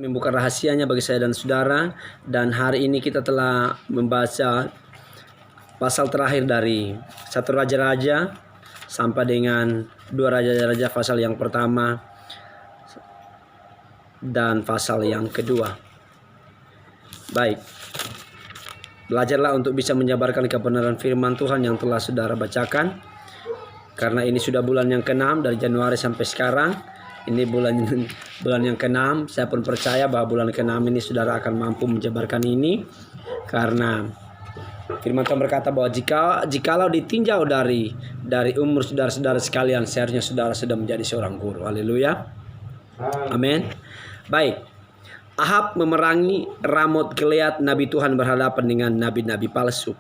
membuka rahasianya bagi saya dan saudara. Dan hari ini kita telah membaca pasal terakhir dari 1 Raja-Raja sampai dengan 2 Raja-Raja, pasal yang pertama dan pasal yang kedua. Baik, belajarlah untuk bisa menjabarkan kebenaran firman Tuhan yang telah saudara bacakan, karena ini sudah bulan yang ke-6 dari Januari sampai sekarang. Ini bulan yang ke-6. Saya pun percaya bahwa bulan ke-6 ini saudara akan mampu menjabarkan ini, karena firman Tuhan berkata bahwa jikalau ditinjau dari umur saudara-saudara sekalian, seharusnya saudara sudah menjadi seorang guru. Haleluya. Amin. Baik. Ahab memerangi Ramot Gilead. Nabi Tuhan berhadapan dengan nabi-nabi palsu.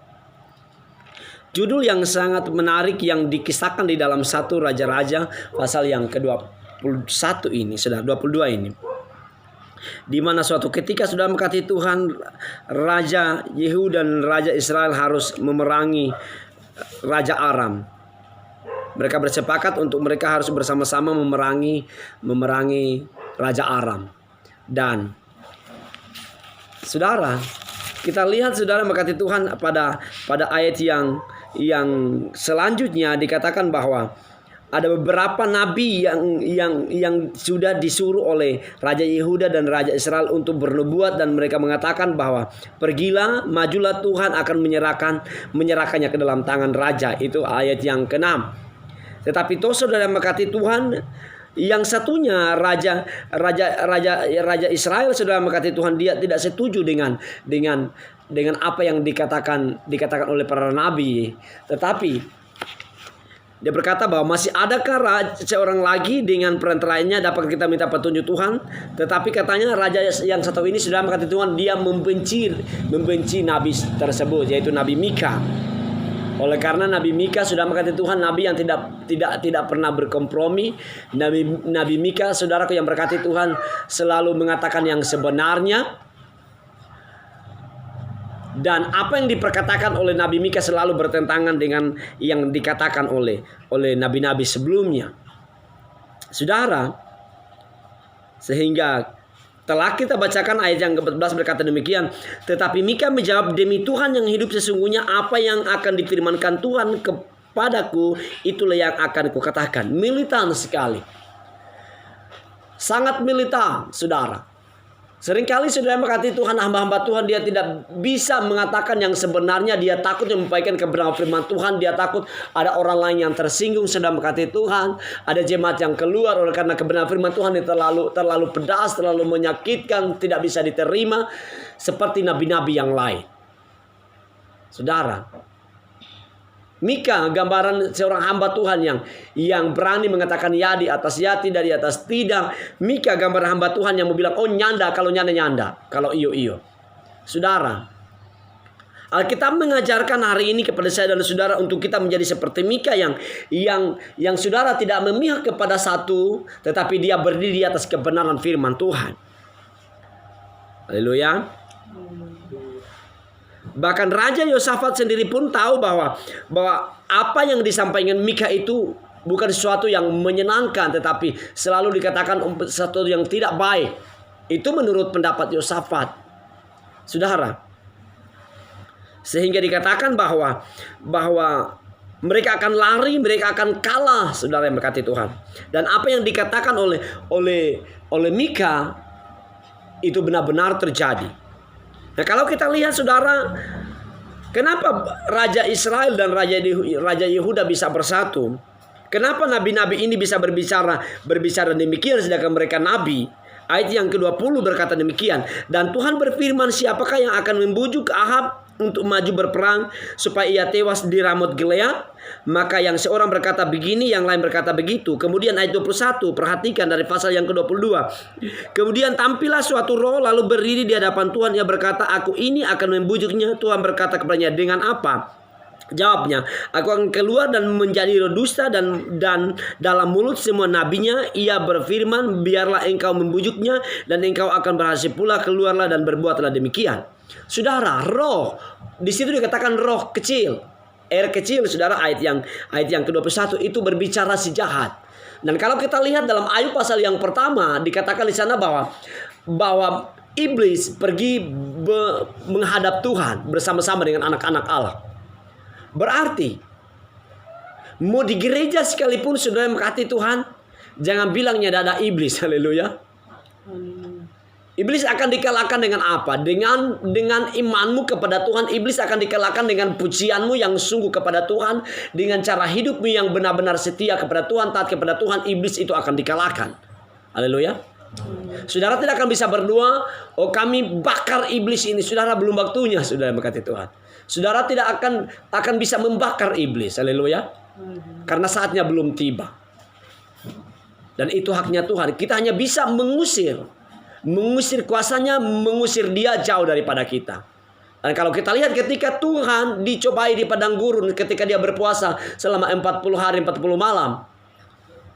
Judul yang sangat menarik yang dikisahkan di dalam 1 Raja-Raja pasal yang ke-21 ini, saudara, 22 ini. Di mana suatu ketika sudah mengasihi Tuhan, Raja Yehu dan Raja Israel harus memerangi Raja Aram. Mereka bersepakat untuk mereka harus bersama-sama memerangi Raja Aram. Dan saudara, kita lihat saudara mengasihi Tuhan pada ayat yang selanjutnya dikatakan bahwa ada beberapa nabi yang sudah disuruh oleh Raja Yehuda dan Raja Israel untuk bernubuat, dan mereka mengatakan bahwa pergilah, majulah, Tuhan akan menyerahkannya ke dalam tangan raja. Itu ayat yang ke-6. Tetapi toh saudara mengasihi Tuhan, yang satunya Raja Israel, saudara mengasihi Tuhan, dia tidak setuju dengan apa yang dikatakan oleh para nabi. Tetapi dia berkata bahwa masih adakah seorang lagi dengan perantaranya dapat kita minta petunjuk Tuhan. Tetapi katanya raja yang satu ini sudah mengasihi Tuhan, dia membenci nabi tersebut, yaitu Nabi Mika. Oleh karena Nabi Mika sudah mengasihi Tuhan, nabi yang tidak pernah berkompromi. Nabi Mika, saudaraku yang berkati Tuhan, selalu mengatakan yang sebenarnya. Dan apa yang diperkatakan oleh Nabi Mika selalu bertentangan dengan yang dikatakan oleh nabi-nabi sebelumnya. Saudara, sehingga telah kita bacakan ayat yang ke-14 berkata demikian. Tetapi Mika menjawab, demi Tuhan yang hidup, sesungguhnya apa yang akan difirmankan Tuhan kepadaku, itulah yang akan kukatakan. Militan sekali. Sangat militan, saudara. Seringkali saudara mengasihi Tuhan, hamba-hamba Tuhan, dia tidak bisa mengatakan yang sebenarnya. Dia takut menyampaikan kebenaran firman Tuhan. Dia takut ada orang lain yang tersinggung sedang mengasihi Tuhan. Ada jemaat yang keluar oleh karena kebenaran firman Tuhan yang terlalu pedas, terlalu menyakitkan, tidak bisa diterima seperti nabi-nabi yang lain. Saudara, Mika gambaran seorang hamba Tuhan yang berani mengatakan ya di atas ya, tidak di atas tidak. Mika gambaran hamba Tuhan yang mau bilang oh nyanda, kalau nyanda nyanda, kalau iyo iyo. Saudara, Alkitab mengajarkan hari ini kepada saya dan saudara untuk kita menjadi seperti Mika yang saudara tidak memihak kepada satu, tetapi dia berdiri di atas kebenaran firman Tuhan. Haleluya. Bahkan Raja Yosafat sendiri pun tahu bahwa apa yang disampaikan Mika itu bukan sesuatu yang menyenangkan, tetapi selalu dikatakan sesuatu yang tidak baik. Itu menurut pendapat Yosafat, saudara. Sehingga dikatakan bahwa mereka akan lari, mereka akan kalah, saudara yang berkati Tuhan. Dan apa yang dikatakan oleh Mika itu benar-benar terjadi. Nah, kalau kita lihat saudara, kenapa Raja Israel dan Raja Yehuda bisa bersatu? Kenapa nabi-nabi ini bisa berbicara demikian sedangkan mereka nabi? Ayat yang ke-20 berkata demikian. Dan Tuhan berfirman, siapakah yang akan membujuk Ahab untuk maju berperang supaya ia tewas di Ramot Gilead? Maka yang seorang berkata begini, yang lain berkata begitu. Kemudian ayat 21, perhatikan dari pasal yang ke-22. Kemudian tampillah suatu roh lalu berdiri di hadapan Tuhan. Ia berkata, aku ini akan membujuknya. Tuhan berkata kepadanya, dengan apa? Jawabnya, aku akan keluar dan menjadi roh dusta dan dalam mulut semua nabinya ia berfirman, biarlah engkau membujuknya dan engkau akan berhasil pula, keluarlah dan berbuatlah demikian. Saudara, roh di situ dikatakan roh kecil, kecil, saudara. Ayat yang ke-21 itu berbicara si jahat. Dan kalau kita lihat dalam Ayub pasal yang pertama dikatakan di sana bahwa bahwa iblis pergi menghadap Tuhan bersama-sama dengan anak-anak Allah. Berarti mau di gereja sekalipun saudara mengasihi Tuhan, jangan bilangnya ada iblis. Haleluya. Iblis akan dikalahkan dengan apa? Dengan imanmu kepada Tuhan. Iblis akan dikalahkan dengan pujianmu yang sungguh kepada Tuhan. Dengan cara hidupmu yang benar-benar setia kepada Tuhan, taat kepada Tuhan, iblis itu akan dikalahkan. Haleluya. Saudara tidak akan bisa berdoa, oh kami bakar iblis ini. Saudara belum waktunya, saudara berkati Tuhan. Saudara tidak akan bisa membakar iblis. Haleluya. Karena saatnya belum tiba. Dan itu haknya Tuhan. Kita hanya bisa mengusir kuasanya, mengusir dia jauh daripada kita. Dan kalau kita lihat ketika Tuhan dicobai di padang gurun, ketika dia berpuasa selama 40 hari 40 malam,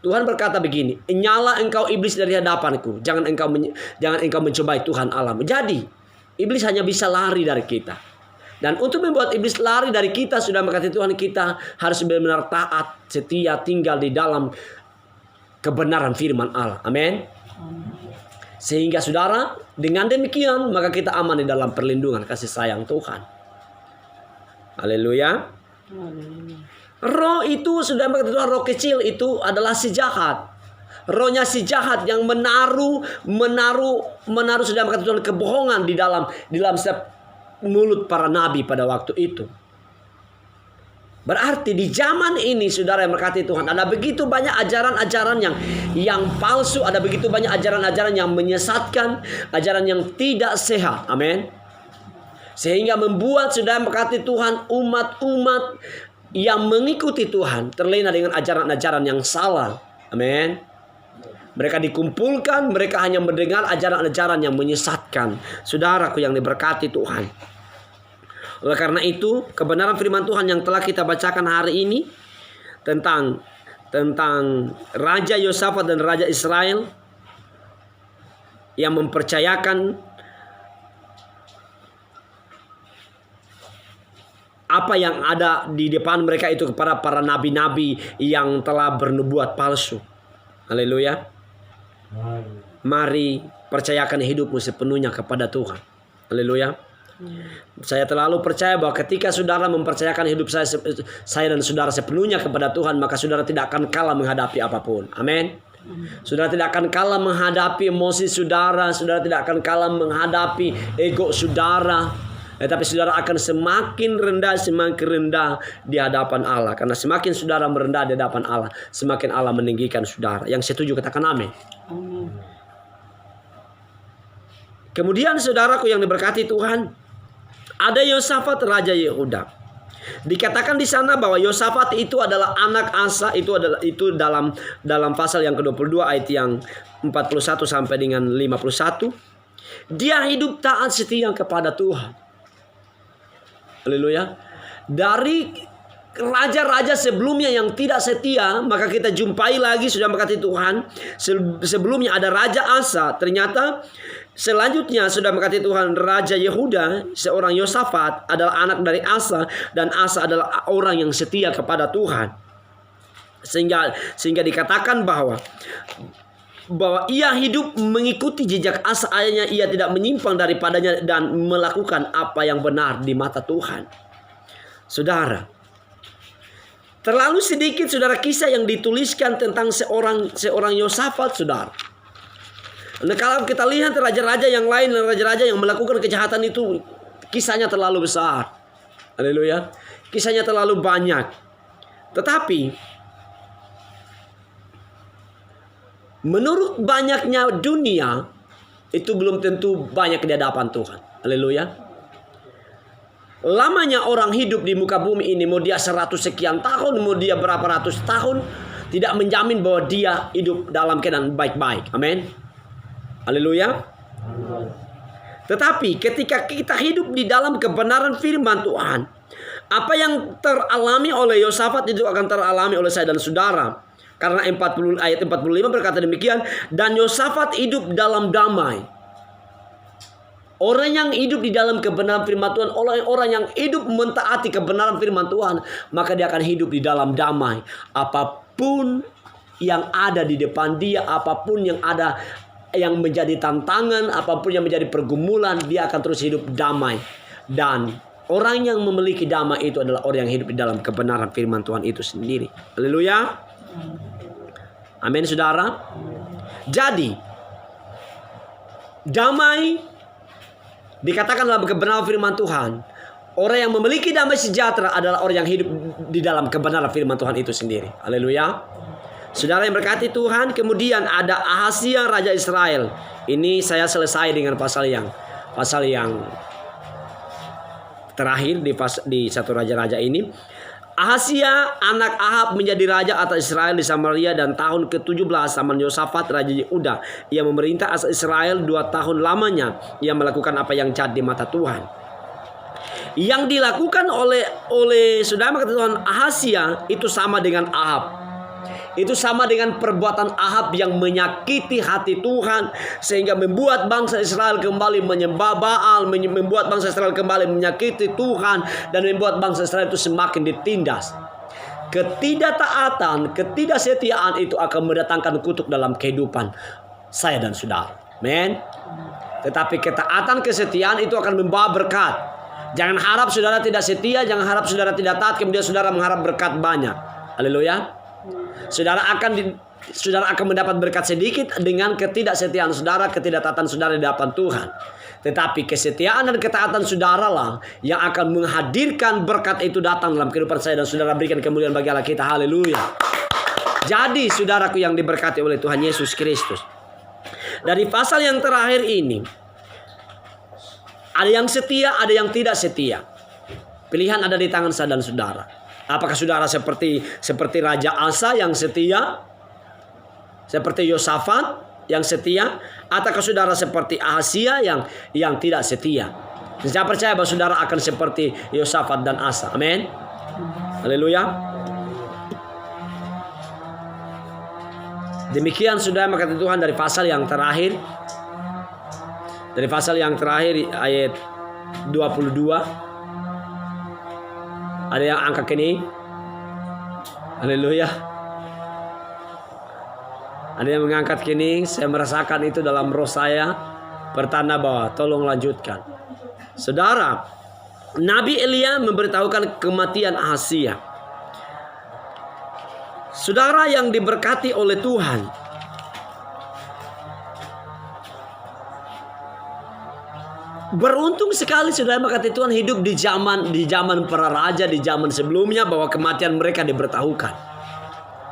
Tuhan berkata begini, nyala engkau iblis dari hadapanku, jangan engkau mencobai Tuhan Allahmu. Jadi iblis hanya bisa lari dari kita. Dan untuk membuat iblis lari dari kita, sudah berkati Tuhan, kita harus benar-benar taat, setia, tinggal di dalam kebenaran firman Allah. Amin. Sehingga saudara, dengan demikian maka kita aman di dalam perlindungan kasih sayang Tuhan. Haleluya. Roh itu sudah berkata Tuhan, roh kecil itu adalah si jahat. Rohnya si jahat yang menaruh sudah berkata Tuhan kebohongan di dalam setiap mulut para nabi pada waktu itu. Berarti di zaman ini saudara yang berkati Tuhan, ada begitu banyak ajaran-ajaran yang palsu, ada begitu banyak ajaran-ajaran yang menyesatkan, ajaran yang tidak sehat. Amin. Sehingga membuat saudara yang berkati Tuhan, umat-umat yang mengikuti Tuhan terlena dengan ajaran-ajaran yang salah. Amin. Mereka dikumpulkan, mereka hanya mendengar ajaran-ajaran yang menyesatkan. Saudaraku yang diberkati Tuhan. Oleh karena itu, kebenaran firman Tuhan yang telah kita bacakan hari ini tentang Raja Yosafat dan Raja Israel yang mempercayakan apa yang ada di depan mereka itu kepada para nabi-nabi yang telah bernubuat palsu. Haleluya. Mari percayakan hidupmu sepenuhnya kepada Tuhan. Haleluya. Saya terlalu percaya bahwa ketika saudara mempercayakan hidup saya dan saudara sepenuhnya kepada Tuhan, maka saudara tidak akan kalah menghadapi apapun. Amin. Saudara tidak akan kalah menghadapi emosi saudara, saudara tidak akan kalah menghadapi ego saudara. Tetapi saudara akan semakin rendah di hadapan Allah. Karena semakin saudara merendah di hadapan Allah, semakin Allah meninggikan saudara. Yang setuju katakan amin. Kemudian saudaraku yang diberkati Tuhan, ada Yosafat Raja Yehuda. Dikatakan di sana bahwa Yosafat itu adalah anak Asa, itu dalam pasal yang ke-22 ayat yang 41 sampai dengan 51. Dia hidup taat setia kepada Tuhan. Haleluya. Dari raja-raja sebelumnya yang tidak setia, maka kita jumpai lagi sudah berkati Tuhan. Sebelumnya ada Raja Asa, ternyata selanjutnya sudah berkati Tuhan Raja Yehuda, seorang Yosafat adalah anak dari Asa, dan Asa adalah orang yang setia kepada Tuhan. Sehingga dikatakan bahwa ia hidup mengikuti jejak Asa, ayahnya, ia tidak menyimpang daripadanya dan melakukan apa yang benar di mata Tuhan. Saudara, terlalu sedikit saudara kisah yang dituliskan tentang seorang Yosafat, saudara. Nah, kalau kita lihat raja-raja yang lain, raja-raja yang melakukan kejahatan itu, kisahnya terlalu besar. Haleluya. Kisahnya terlalu banyak. Tetapi menurut banyaknya dunia, itu belum tentu banyak di hadapan Tuhan. Haleluya. Lamanya orang hidup di muka bumi ini, mau dia 100 sekian tahun, mau dia berapa ratus tahun, tidak menjamin bahwa dia hidup dalam keadaan baik-baik. Amin. Haleluya. Tetapi ketika kita hidup di dalam kebenaran firman Tuhan, apa yang teralami oleh Yosafat itu akan teralami oleh saya dan saudara. Karena ayat 45 berkata demikian, dan Yosafat hidup dalam damai. Orang yang hidup di dalam kebenaran firman Tuhan, orang yang hidup mentaati kebenaran firman Tuhan, maka dia akan hidup di dalam damai. Apapun yang ada di depan dia, apapun yang ada yang menjadi tantangan, apapun yang menjadi pergumulan, dia akan terus hidup damai. Dan orang yang memiliki damai itu adalah orang yang hidup di dalam kebenaran firman Tuhan itu sendiri. Haleluya. Amin, saudara. Jadi, damai dikatakan dalam kebenaran firman Tuhan. Orang yang memiliki damai sejahtera adalah orang yang hidup di dalam kebenaran firman Tuhan itu sendiri. Haleluya. Saudara yang berkati Tuhan, kemudian ada Ahazia Raja Israel. Ini saya selesai dengan pasal yang terakhir di satu raja-raja ini. Ahazia anak Ahab menjadi raja atas Israel di Samaria, dan tahun ke-17 zaman Yosafat Raja Yehuda. Ia memerintah atas Israel 2 tahun lamanya. Ia melakukan apa yang jahat di mata Tuhan. Yang dilakukan oleh saudara kata Tuhan Ahazia itu sama dengan Ahab. Itu sama dengan perbuatan Ahab yang menyakiti hati Tuhan, sehingga membuat bangsa Israel kembali menyembah Baal, membuat bangsa Israel kembali menyakiti Tuhan, dan membuat bangsa Israel itu semakin ditindas. Ketidaktaatan, ketidaksetiaan itu akan mendatangkan kutuk dalam kehidupan saya dan saudara. Amen. Tetapi ketaatan, kesetiaan itu akan membawa berkat. Jangan harap saudara tidak setia, jangan harap saudara tidak taat, kemudian saudara mengharap berkat banyak. Haleluya. Saudara akan mendapat berkat sedikit dengan ketidaksetiaan saudara, ketidaktaatan saudara di hadapan Tuhan. Tetapi kesetiaan dan ketaatan saudara lah yang akan menghadirkan berkat itu datang dalam kehidupan saya dan saudara, berikan kemuliaan bagi Allah kita. Haleluya. Jadi saudaraku yang diberkati oleh Tuhan Yesus Kristus, dari pasal yang terakhir ini ada yang setia, ada yang tidak setia. Pilihan ada di tangan saya dan saudara. Apakah saudara seperti Raja Asa yang setia, seperti Yosafat yang setia, ataukah saudara seperti Ahazia yang tidak setia? Saya percaya bahwa saudara akan seperti Yosafat dan Asa. Amin. Haleluya. Demikian saudara maka Tuhan dari pasal yang terakhir. Dari pasal yang terakhir ayat 22. Ada yang angkat kening? Haleluya. Ada yang mengangkat kening? Saya merasakan itu dalam roh saya. Pertanda bahwa tolong lanjutkan. Saudara, Nabi Elia memberitahukan kematian Ahazia. Saudara yang diberkati oleh Tuhan, beruntung sekali saudara mengatakan Tuhan hidup di zaman para raja, di zaman sebelumnya, bahwa kematian mereka diberitahukan.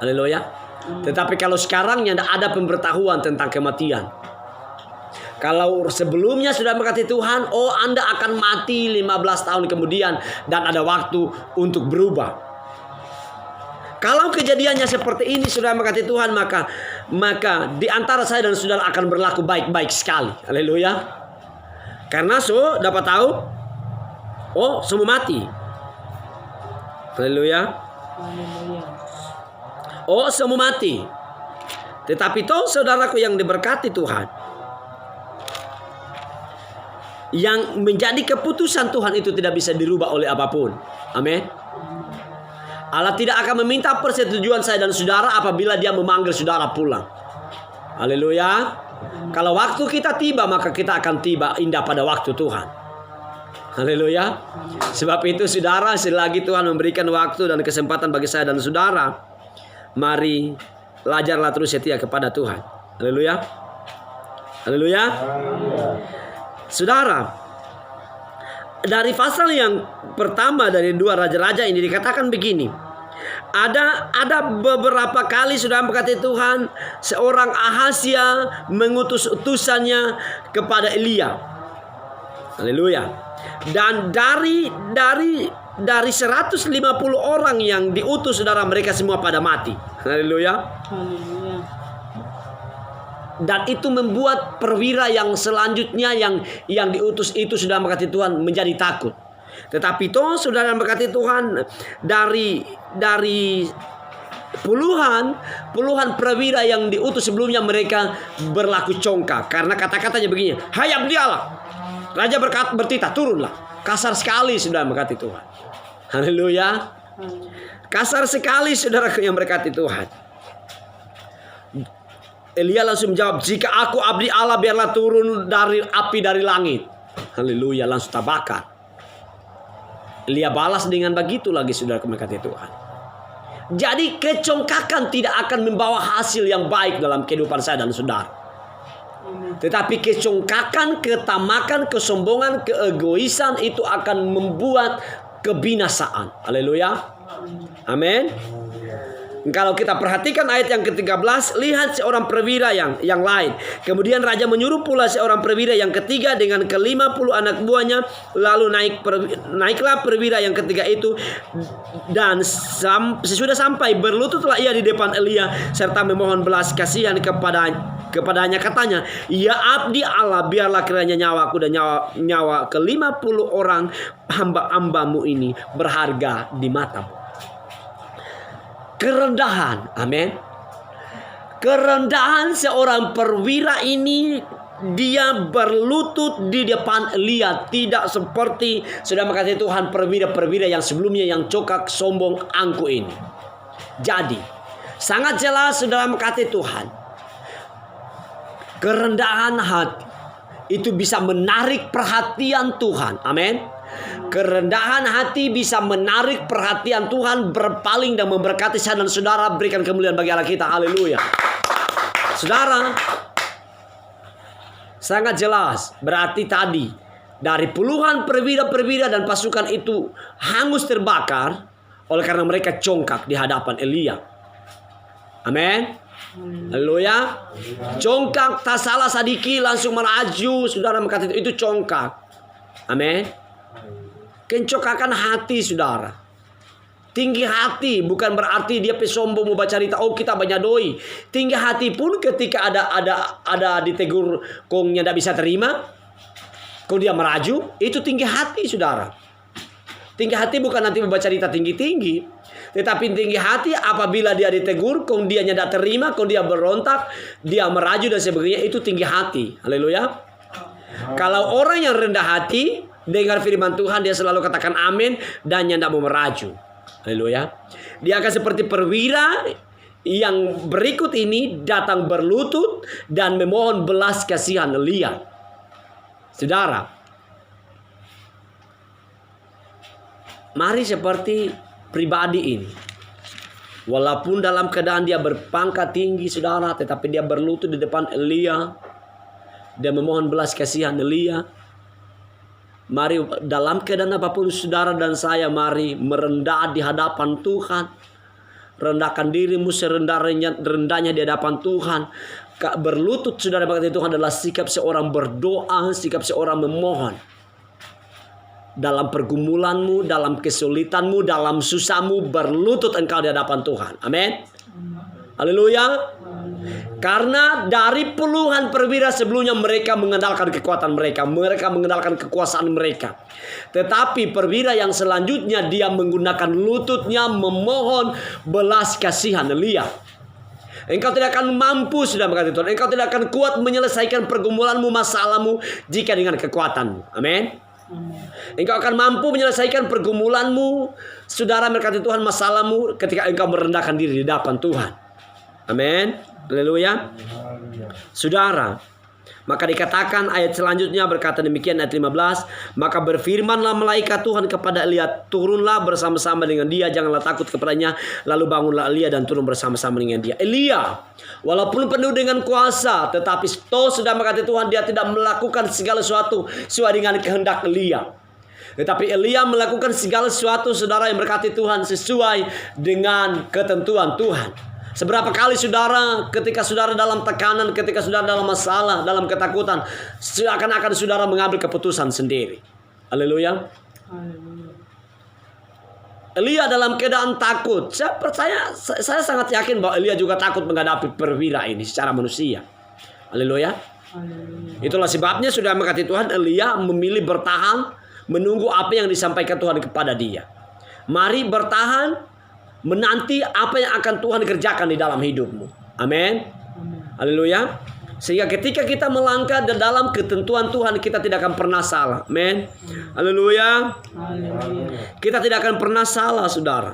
Haleluya. Tetapi kalau sekarang tidak ada pemberitahuan tentang kematian. Kalau sebelumnya sudah berkata Tuhan, oh Anda akan mati 15 tahun kemudian dan ada waktu untuk berubah. Kalau kejadiannya seperti ini sudah berkata Tuhan, maka di antara saya dan saudara akan berlaku baik-baik sekali. Haleluya. Karena dapat tahu, oh semua mati. Haleluya. Oh semua mati. Tetapi toh saudaraku yang diberkati Tuhan, yang menjadi keputusan Tuhan itu tidak bisa dirubah oleh apapun. Amin. Allah tidak akan meminta persetujuan saya dan saudara apabila dia memanggil saudara pulang. Haleluya. Kalau waktu kita tiba, maka kita akan tiba indah pada waktu Tuhan. Haleluya. Sebab itu saudara, selagi Tuhan memberikan waktu dan kesempatan bagi saya dan saudara, mari belajarlah terus setia kepada Tuhan. Haleluya. Haleluya. Saudara, dari pasal yang pertama dari 2 raja-raja ini dikatakan begini. Ada beberapa kali sudah berkata Tuhan, seorang Ahazia mengutus utusannya kepada Elia. Haleluya. Dan dari 150 orang yang diutus saudara, mereka semua pada mati. Haleluya. Haleluya. Dan itu membuat perwira yang selanjutnya yang diutus itu sudah berkata Tuhan menjadi takut. Tetapi toh saudara berkati Tuhan, dari puluhan perwira yang diutus sebelumnya, mereka berlaku congkak. Karena kata-katanya begini, hai abdi Allah, raja bertitah, turunlah. Kasar sekali saudara berkati Tuhan. Haleluya. Kasar sekali saudara yang berkati Tuhan. Elia langsung menjawab, jika aku abdi Allah, biarlah turun dari api dari langit. Haleluya, langsung terbakar. Elia balas dengan begitu lagi, saudara kekasih Tuhan. Jadi kecongkakan tidak akan membawa hasil yang baik dalam kehidupan saya dan saudara. Tetapi kecongkakan, ketamakan, kesombongan, keegoisan itu akan membuat kebinasaan. Haleluya. Amin. Kalau kita perhatikan ayat yang ke-13, lihat seorang perwira yang lain. Kemudian raja menyuruh pula seorang perwira yang ketiga dengan ke-50 anak buahnya. Lalu naiklah perwira yang ketiga itu. Dan sesudah sampai, berlututlah ia di depan Elia serta memohon belas kasihan kepadanya. Katanya, ya abdi Allah, biarlah kiranya nyawaku dan nyawa ke-50 orang hamba-hambamu ini berharga di matamu. Kerendahan, amin. Kerendahan seorang perwira ini, dia berlutut di depan Elia, tidak seperti sudah mengatakan Tuhan perwira-perwira yang sebelumnya yang congkak, sombong, angkuh ini. Jadi sangat jelas saudara mengatakan Tuhan, kerendahan hati itu bisa menarik perhatian Tuhan, amin. Kerendahan hati bisa menarik perhatian Tuhan, berpaling dan memberkati saya dan saudara, berikan kemuliaan bagi Allah kita. Haleluya. Saudara, sangat jelas berarti tadi dari puluhan perwira-perwira dan pasukan itu hangus terbakar oleh karena mereka congkak di hadapan Elia. Amin. Haleluya. Congkak, tak salah sadiki, langsung meraju. Saudara mengatakan itu congkak. Amin. Kencongkakan hati, saudara. Tinggi hati bukan berarti dia pesombong mau baca cerita, oh kita banyak doi. Tinggi hati pun ketika ada ditegur kongnya tidak bisa terima, kong dia meraju, itu tinggi hati, saudara. Tinggi hati bukan nanti membaca cerita tinggi-tinggi, tetapi tinggi hati apabila dia ditegur, kong dia tidak terima, kong dia berontak, dia meraju dan sebagainya, itu tinggi hati. Haleluya. Kalau orang yang rendah hati dengar firman Tuhan, dia selalu katakan amin dan tidak mau meraju. Haleluya. Dia akan seperti perwira yang berikut ini, datang berlutut dan memohon belas kasihan Elia. Saudara, mari seperti pribadi ini. Walaupun dalam keadaan dia berpangkat tinggi, saudara, tetapi dia berlutut di depan Elia dan memohon belas kasihan Elia. Mari dalam keadaan apapun saudara dan saya, mari merendah di hadapan Tuhan. Rendahkan dirimu serendah-rendahnya di hadapan Tuhan. Berlutut saudara bagi Tuhan adalah sikap seorang berdoa, sikap seorang memohon. Dalam pergumulanmu, dalam kesulitanmu, dalam susahmu, berlutut engkau di hadapan Tuhan. Amin. Haleluya. Karena dari puluhan perwira sebelumnya mereka mengandalkan kekuatan mereka mengandalkan kekuasaan mereka. Tetapi perwira yang selanjutnya dia menggunakan lututnya memohon belas kasihan Elia. Engkau tidak akan mampu, sudah berkata Tuhan, engkau tidak akan kuat menyelesaikan pergumulanmu, masalahmu jika dengan kekuatanmu. Amin. Engkau akan mampu menyelesaikan pergumulanmu, saudara, berkata Tuhan, masalahmu ketika engkau merendahkan diri di hadapan Tuhan. Amin. Haleluya. Saudara, maka dikatakan ayat selanjutnya berkata demikian, ayat 15, maka berfirmanlah malaikat Tuhan kepada Elia, turunlah bersama-sama dengan dia, janganlah takut kepadanya. Lalu bangunlah Elia dan turun bersama-sama dengan dia. Elia walaupun penuh dengan kuasa, tetapi sudah berkata Tuhan, dia tidak melakukan segala sesuatu sesuai dengan kehendak Elia. Tetapi Elia melakukan segala sesuatu, saudara, yang berkati Tuhan sesuai dengan ketentuan Tuhan. Seberapa kali saudara, ketika saudara dalam tekanan, ketika saudara dalam masalah, dalam ketakutan, seakan-akan saudara mengambil keputusan sendiri. Haleluya. Elia dalam keadaan takut. Saya percaya, saya sangat yakin bahwa Elia juga takut menghadapi perwira ini secara manusia. Haleluya. Itulah sebabnya sudah berkati Tuhan, Elia memilih bertahan, menunggu apa yang disampaikan Tuhan kepada dia. Mari bertahan, menanti apa yang akan Tuhan kerjakan di dalam hidupmu. Amin. Haleluya. Sehingga ketika kita melangkah di dalam ketentuan Tuhan, kita tidak akan pernah salah. Amin. Haleluya. Kita tidak akan pernah salah, saudara.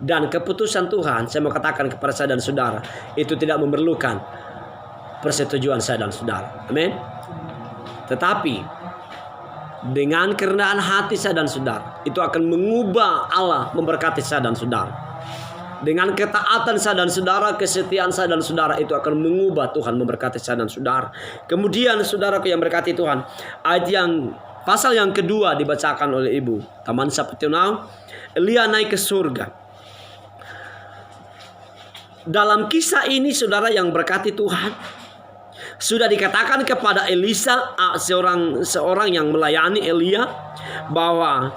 dan keputusan Tuhan, saya mau katakan kepada saya dan saudara, itu tidak memerlukan persetujuan saya dan saudara. Amin. Tetapi dengan kerendahan hati saya dan saudara, itu akan mengubah Allah memberkati saya dan saudara. Dengan ketaatan saya dan saudara, kesetiaan saya dan saudara, itu akan mengubah Tuhan memberkati saya dan saudara. Kemudian saudaraku yang berkati Tuhan, ayat yang pasal yang kedua dibacakan oleh Ibu Taman Sapetunau, Elia naik ke surga. Dalam kisah ini saudara yang berkati Tuhan, sudah dikatakan kepada Elisa, seorang yang melayani Elia, bahwa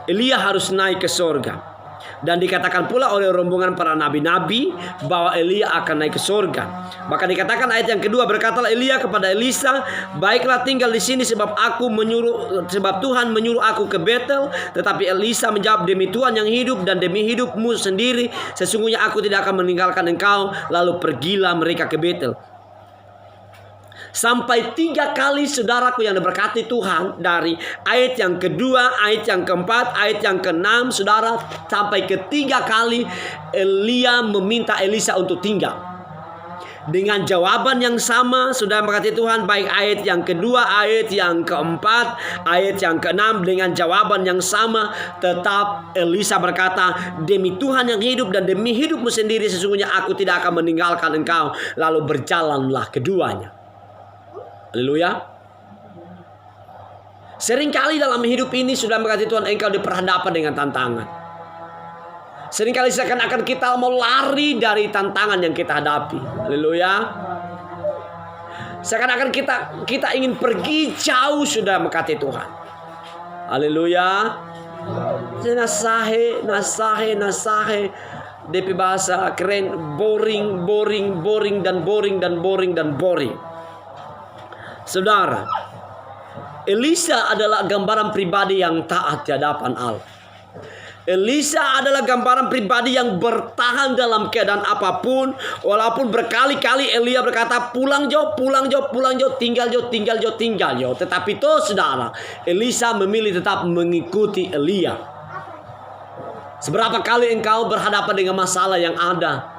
Elia harus naik ke surga. Dan dikatakan pula oleh rombongan para nabi-nabi bahwa Elia akan naik ke surga. Maka dikatakan ayat yang kedua, berkatalah Elia kepada Elisa, baiklah tinggal di sini sebab Tuhan menyuruh aku ke Betel. Tetapi Elisa menjawab, demi Tuhan yang hidup dan demi hidupmu sendiri, sesungguhnya aku tidak akan meninggalkan engkau. Lalu pergilah mereka ke Betel. Sampai 3 kali saudaraku yang diberkati Tuhan, dari ayat yang kedua, ayat yang keempat, ayat yang keenam, saudara, sampai ketiga kali Elia meminta Elisa untuk tinggal. Dengan jawaban yang sama, saudara berkati Tuhan, baik ayat yang kedua, ayat yang keempat, ayat yang keenam, dengan jawaban yang sama, tetap Elisa berkata, demi Tuhan yang hidup dan demi hidupmu sendiri, sesungguhnya aku tidak akan meninggalkan engkau. Lalu berjalanlah keduanya. Haleluya. Seringkali dalam hidup ini sudah berkati Tuhan, engkau diperhadapkan dengan tantangan. Seringkali seakan-akan kita mau lari dari tantangan yang kita hadapi. Haleluya. Seakan-akan kita ingin pergi jauh sudah berkati Tuhan. Haleluya. Nasahe. DP bahasa keren, boring. Saudara, Elisa adalah gambaran pribadi yang taat di hadapan Allah. Elisa adalah gambaran pribadi yang bertahan dalam keadaan apapun. Walaupun berkali-kali Elia berkata, pulang jo, tinggal jo. Tetapi itu saudara, Elisa memilih tetap mengikuti Elia. Seberapa kali engkau berhadapan dengan masalah yang ada,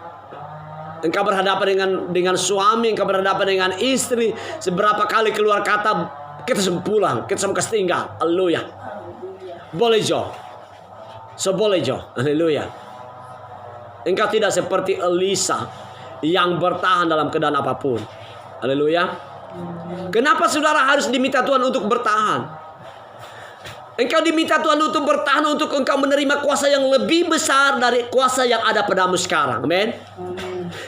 engkau berhadapan dengan suami, engkau berhadapan dengan istri, seberapa kali keluar kata, kita semua pulang, kita semua tinggal. Haleluya. Boleh jo. Haleluya. Engkau tidak seperti Elisa yang bertahan dalam keadaan apapun. Haleluya. Kenapa saudara harus diminta Tuhan untuk bertahan? Engkau diminta Tuhan untuk bertahan, untuk engkau menerima kuasa yang lebih besar dari kuasa yang ada padamu sekarang. Amin.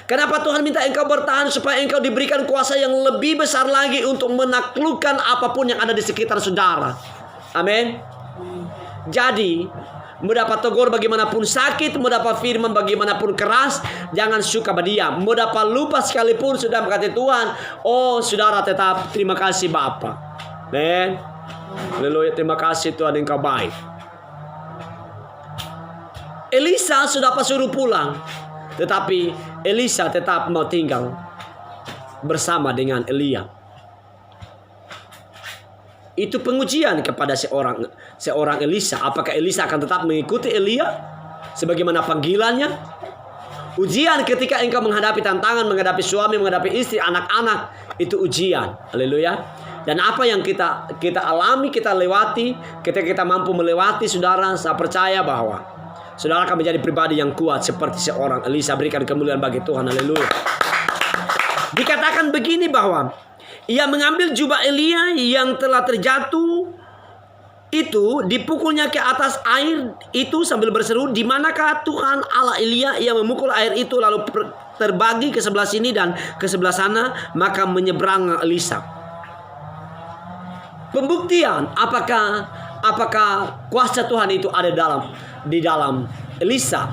Kenapa Tuhan minta engkau bertahan? Supaya engkau diberikan kuasa yang lebih besar lagi untuk menaklukkan apapun yang ada di sekitar saudara. Amin. Jadi, mau dapat tegur bagaimanapun sakit, mau dapat firman bagaimanapun keras, jangan suka berdiam. Mau dapat lupa sekalipun, sudah berkata Tuhan, oh saudara tetap terima kasih Bapa. Amin. Haleluya, terima kasih Tuhan, engkau baik. Elisa sudah suruh pulang, tetapi Elisa tetap mau tinggal bersama dengan Elia. Itu pengujian kepada seorang Elisa. Apakah Elisa akan tetap mengikuti Elia sebagaimana panggilannya? Ujian ketika engkau menghadapi tantangan, menghadapi suami, menghadapi istri, anak-anak, itu ujian. Haleluya. Dan apa yang kita alami, kita lewati, ketika kita mampu melewati, saudara, saya percaya bahwa saudara akan menjadi pribadi yang kuat seperti seorang Elisa. Berikan kemuliaan bagi Tuhan. Haleluya. Dikatakan begini bahwa ia mengambil jubah Elia yang telah terjatuh itu, dipukulnya ke atas air itu sambil berseru, di manakah Tuhan Allah Elia? Ia memukul air itu lalu terbagi ke sebelah sini dan ke sebelah sana, maka menyeberang Elisa. Pembuktian apakah kuasa Tuhan itu ada di dalam Elisa.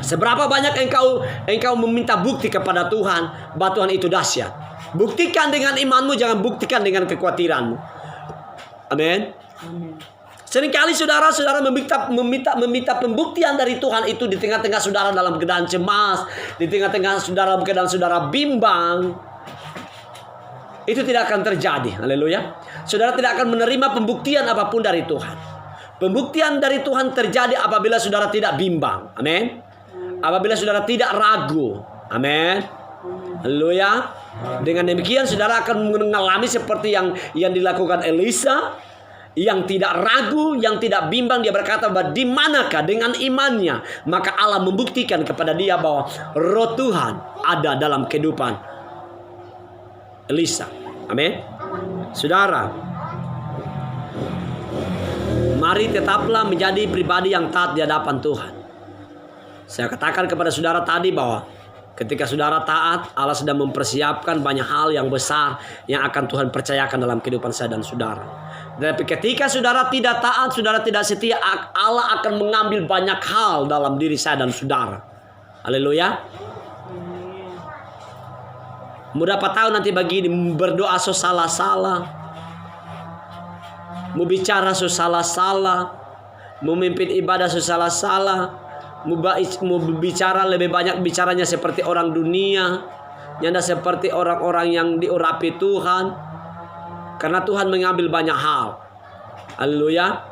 Seberapa banyak engkau meminta bukti kepada Tuhan bahwa Tuhan itu dahsyat. Buktikan dengan imanmu, jangan buktikan dengan kekhawatiranmu. Amin. Seringkali saudara meminta pembuktian dari Tuhan itu di tengah-tengah saudara dalam keadaan cemas, di tengah-tengah saudara dalam keadaan saudara bimbang. Itu tidak akan terjadi. Haleluya. Saudara tidak akan menerima pembuktian apapun dari Tuhan. Pembuktian dari Tuhan terjadi apabila saudara tidak bimbang. Amin. Apabila saudara tidak ragu. Amin. Haleluya. Dengan demikian saudara akan mengalami seperti yang dilakukan Elisa, yang tidak ragu, yang tidak bimbang. Dia berkata bahwa di manakah dengan imannya, maka Allah membuktikan kepada dia bahwa roh Tuhan ada dalam kehidupan Elisa. Amin. Saudara, mari tetaplah menjadi pribadi yang taat di hadapan Tuhan. Saya katakan kepada saudara tadi bahwa ketika saudara taat, Allah sedang mempersiapkan banyak hal yang besar yang akan Tuhan percayakan dalam kehidupan saya dan saudara. Tapi ketika saudara tidak taat, saudara tidak setia, Allah akan mengambil banyak hal dalam diri saya dan saudara. Haleluya. Mau dapat tahu nanti begini, berdoa salah-salah, mau bicara salah-salah, memimpin ibadah salah-salah, mau bicara lebih banyak bicaranya seperti orang dunia, nyanda seperti orang-orang yang diurapi Tuhan, karena Tuhan mengambil banyak hal. Haleluya.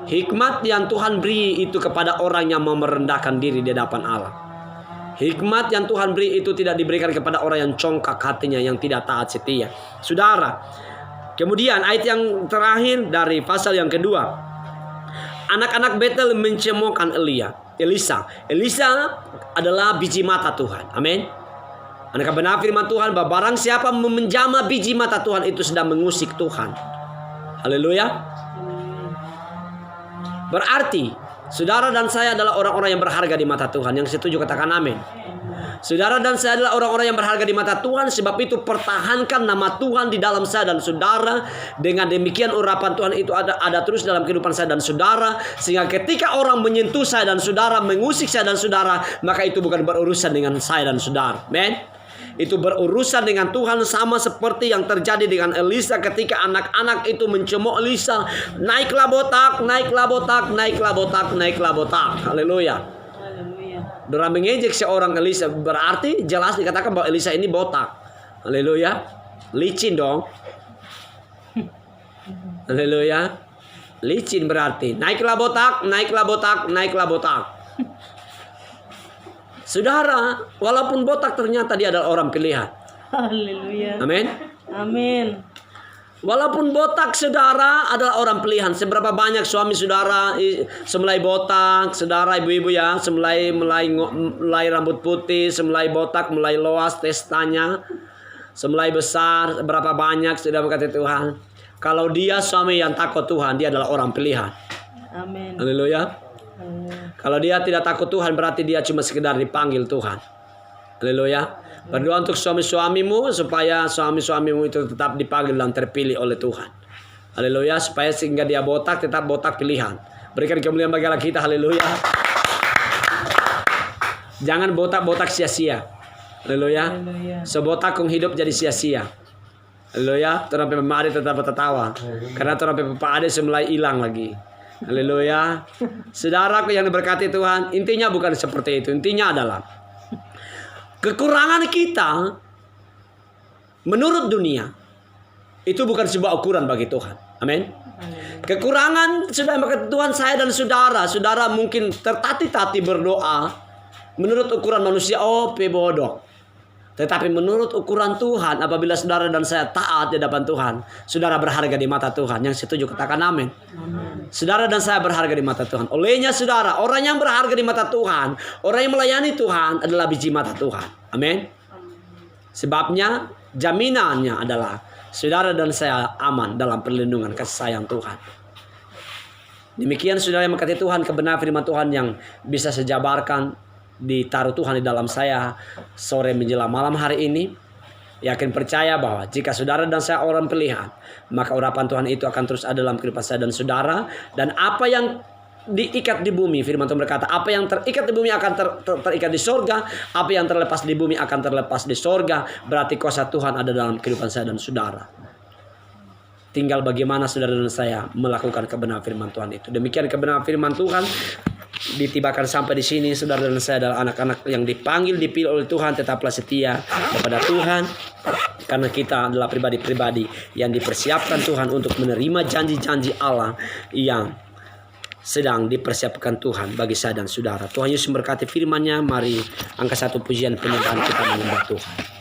Hikmat yang Tuhan beri itu kepada orang yang mau merendahkan diri di hadapan Allah. Hikmat yang Tuhan beri itu tidak diberikan kepada orang yang congkak hatinya, yang tidak taat setia. Saudara, kemudian ayat yang terakhir dari pasal yang kedua. Anak-anak Betel mencemoohkan Elisa. Elisa adalah biji mata Tuhan. Amin. Adakah benar firman Tuhan bahwa barang siapa menjamah biji mata Tuhan itu sedang mengusik Tuhan. Haleluya. Berarti saudara dan saya adalah orang-orang yang berharga di mata Tuhan. Yang setuju katakan amin. Saudara dan saya adalah orang-orang yang berharga di mata Tuhan. Sebab itu pertahankan nama Tuhan di dalam saya dan saudara. Dengan demikian urapan Tuhan itu ada terus dalam kehidupan saya dan saudara. Sehingga ketika orang menyentuh saya dan saudara, mengusik saya dan saudara, maka itu bukan berurusan dengan saya dan saudara. Amen. Itu berurusan dengan Tuhan, sama seperti yang terjadi dengan Elisa ketika anak-anak itu mencemooh Elisa. Naiklah botak, naiklah botak, naiklah botak, naiklah botak. Haleluya. Dorang mengejek seorang Elisa, berarti jelas dikatakan bahwa Elisa ini botak. Haleluya. Licin dong. Haleluya. Licin berarti. Naiklah botak, naiklah botak, naiklah botak. Saudara, walaupun botak ternyata dia adalah orang pilihan. Haleluya. Amin. Amin. Walaupun botak saudara adalah orang pilihan. Seberapa banyak suami saudara semulai botak, saudara ibu-ibu ya, mulai rambut putih, semulai botak, mulai loas testanya, semulai besar, berapa banyak sudah berkata Tuhan. Kalau dia suami yang takut Tuhan, dia adalah orang pilihan. Amin. Haleluya. Kalau dia tidak takut Tuhan, berarti dia cuma sekedar dipanggil Tuhan. Haleluya. Berdoa untuk suami-suamimu supaya suami-suamimu itu tetap dipanggil dan terpilih oleh Tuhan. Haleluya. Supaya sehingga dia botak tetap botak pilihan. Berikan kemuliaan bagi Allah kita. Haleluya. Jangan botak-botak sia-sia. Haleluya. Sebotak kong hidup jadi sia-sia. Haleluya. Orang pemari tetap tertawa. Karena orang pepade semulai hilang lagi. Haleluya. Saudaraku yang diberkati Tuhan, intinya bukan seperti itu. Intinya adalah kekurangan kita menurut dunia itu bukan sebuah ukuran bagi Tuhan. Amin. Kekurangan sudah berkati Tuhan, saya dan saudara mungkin tertati-tati berdoa menurut ukuran manusia, oh bodoh. Tetapi menurut ukuran Tuhan, apabila saudara dan saya taat di hadapan Tuhan, saudara berharga di mata Tuhan. Yang setuju katakan amin. Saudara dan saya berharga di mata Tuhan. Olehnya saudara, orang yang berharga di mata Tuhan, orang yang melayani Tuhan adalah biji mata Tuhan. Amin. Sebabnya jaminannya adalah saudara dan saya aman dalam perlindungan kasih sayang Tuhan. Demikian saudara yang mengasihi Tuhan, kebenaran firman Tuhan yang bisa saya jabarkan ditaruh Tuhan di dalam saya sore menjelang malam hari ini. Yakin percaya bahwa jika saudara dan saya orang pilihan, maka urapan Tuhan itu akan terus ada dalam kehidupan saya dan saudara. Dan apa yang diikat di bumi, firman Tuhan berkata, apa yang terikat di bumi akan terikat di sorga, apa yang terlepas di bumi akan terlepas di sorga. Berarti kuasa Tuhan ada dalam kehidupan saya dan saudara. Tinggal bagaimana saudara dan saya melakukan kebenaran firman Tuhan itu. Demikian kebenaran firman Tuhan ditibakan sampai di sini. Saudara dan saya adalah anak-anak yang dipanggil, dipilih oleh Tuhan. Tetaplah setia kepada Tuhan, karena kita adalah pribadi-pribadi yang dipersiapkan Tuhan untuk menerima janji-janji Allah yang sedang dipersiapkan Tuhan bagi saya dan saudara. Tuhan Yesus memberkati firman-Nya. Mari angkat satu pujian penyembahan kita menyembah Tuhan.